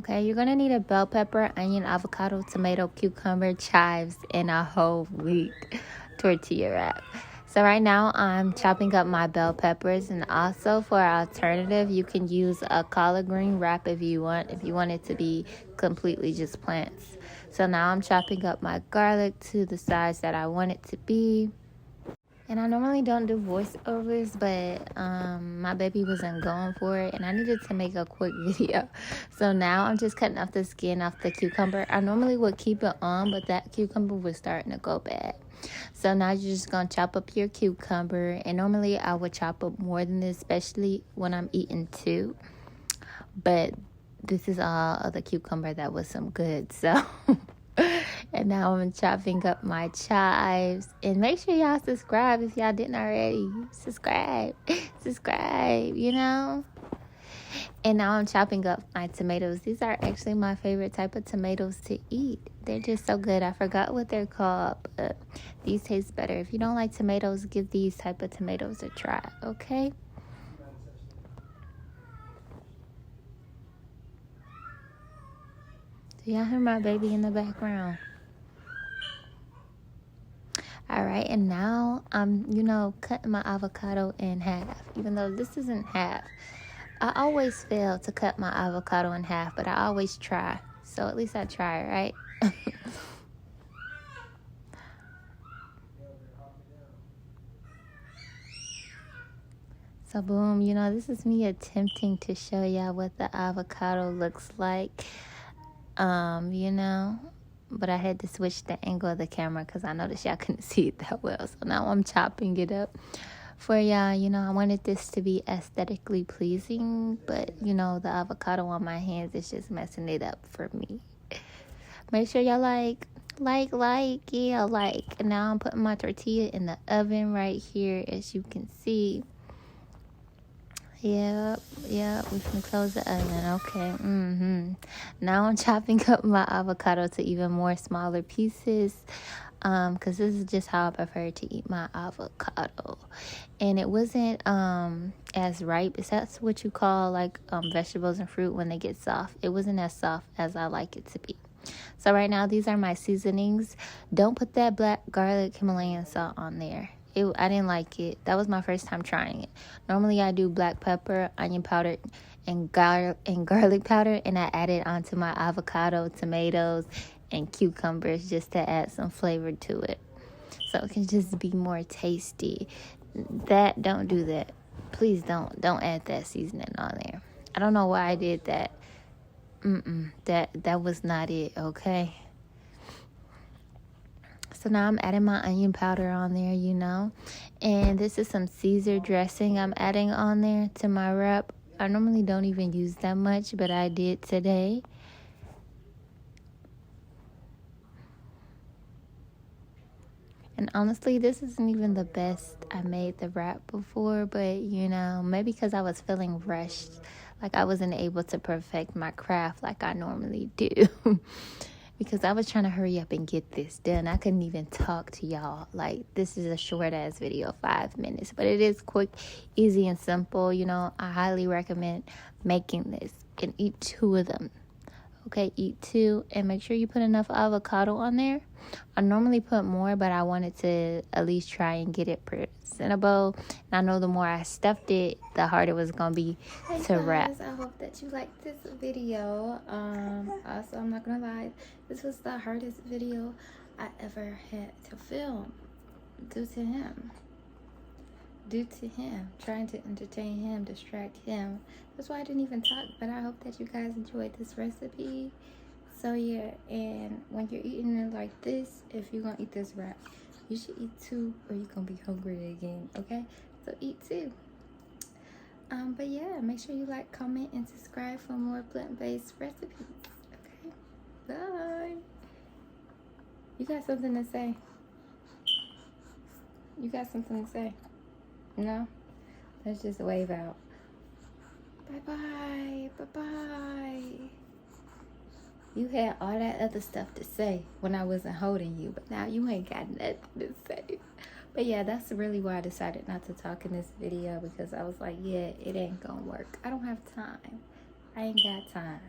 Okay, you're gonna need a bell pepper, onion, avocado, tomato, cucumber, chives, and a whole wheat tortilla wrap. So right now I'm chopping up my bell peppers, and also for alternative, you can use a collard green wrap if you want it to be completely just plants. So now I'm chopping up my garlic to the size that I want it to be. And I normally don't do voiceovers, but my baby wasn't going for it, and I needed to make a quick video. So now I'm just cutting off the skin off the cucumber. I normally would keep it on, but that cucumber was starting to go bad. So now you're just going to chop up your cucumber. And normally I would chop up more than this, especially when I'm eating two. But this is all of the cucumber that was some good, so... And now I'm chopping up my chives. And make sure y'all subscribe if y'all didn't already. Subscribe, you know. And now I'm chopping up my tomatoes. These are actually my favorite type of tomatoes to eat. They're just so good. I forgot what they're called, but these taste better. If you don't like tomatoes, give these type of tomatoes a try, okay? Do y'all hear my baby in the background? All right, and now I'm, cutting my avocado in half, even though this isn't half. I always fail to cut my avocado in half, but I always try. So at least I try, right? So boom, this is me attempting to show y'all what the avocado looks like, But I had to switch the angle of the camera because I noticed y'all couldn't see it that well. So now I'm chopping it up for y'all. I wanted this to be aesthetically pleasing, but, the avocado on my hands is just messing it up for me. Make sure y'all like. And now I'm putting my tortilla in the oven right here, as you can see. Yep, we can close the oven. Okay, Now I'm chopping up my avocado to even more smaller pieces, because this is just how I prefer to eat my avocado. And it wasn't as ripe. Is that what you call like vegetables and fruit when they get soft? It wasn't as soft as I like it to be. So right now, these are my seasonings. Don't put that black garlic Himalayan salt on there. I didn't like it. That was my first time trying it. Normally I do black pepper, onion powder, and garlic powder, and I add it onto my avocado, tomatoes, and cucumbers just to add some flavor to it, so it can just be more tasty. Don't do that. Please don't add that seasoning on there. I don't know why I did that. That was not it, okay? So now I'm adding my onion powder on there, And this is some Caesar dressing I'm adding on there to my wrap. I normally don't even use that much, but I did today. And honestly, this isn't even the best I made the wrap before, but, maybe because I was feeling rushed. Like I wasn't able to perfect my craft like I normally do. Because I was trying to hurry up and get this done. I couldn't even talk to y'all. Like, this is a short-ass video, 5 minutes. But it is quick, easy, and simple. I highly recommend making this. And eat 2 of them. Okay, eat 2. And make sure you put enough avocado on there. I normally put more, but I wanted to at least try and get it presentable. And I know the more I stuffed it, the harder it was going to be to wrap. I hope that you liked this video. Also, I'm not going to lie. This was the hardest video I ever had to film due to him. Trying to entertain him, distract him. That's why I didn't even talk. But I hope that you guys enjoyed this recipe. So yeah, and when you're eating it like this, if you're gonna eat this wrap, you should eat 2 or you're gonna be hungry again, okay? So eat 2. But yeah, make sure you like, comment, and subscribe for more plant-based recipes. Okay, bye. You got something to say? No? Let's just wave out. Bye-bye. Bye-bye. You had all that other stuff to say when I wasn't holding you, but now you ain't got nothing to say. But yeah, that's really why I decided not to talk in this video, because I was like, yeah, it ain't gonna work. I don't have time. I ain't got time.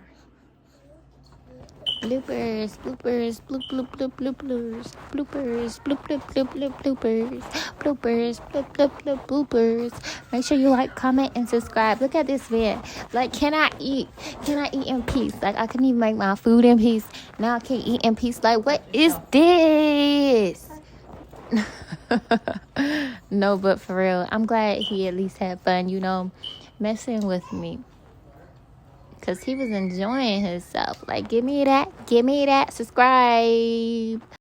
Bloopers, bloopers, bloop, bloop, bloop, bloopers, bloopers, bloop, bloop, bloop, bloop, bloopers, bloopers, bloop, bloop, bloop, bloopers. Make sure you like, comment, and subscribe. Look at this man. Like, can I eat? Can I eat in peace? Like, I couldn't even make my food in peace. Now I can't eat in peace. Like, what is this? No, but for real, I'm glad he at least had fun, messing with me. Because he was enjoying himself. Like, give me that. Subscribe.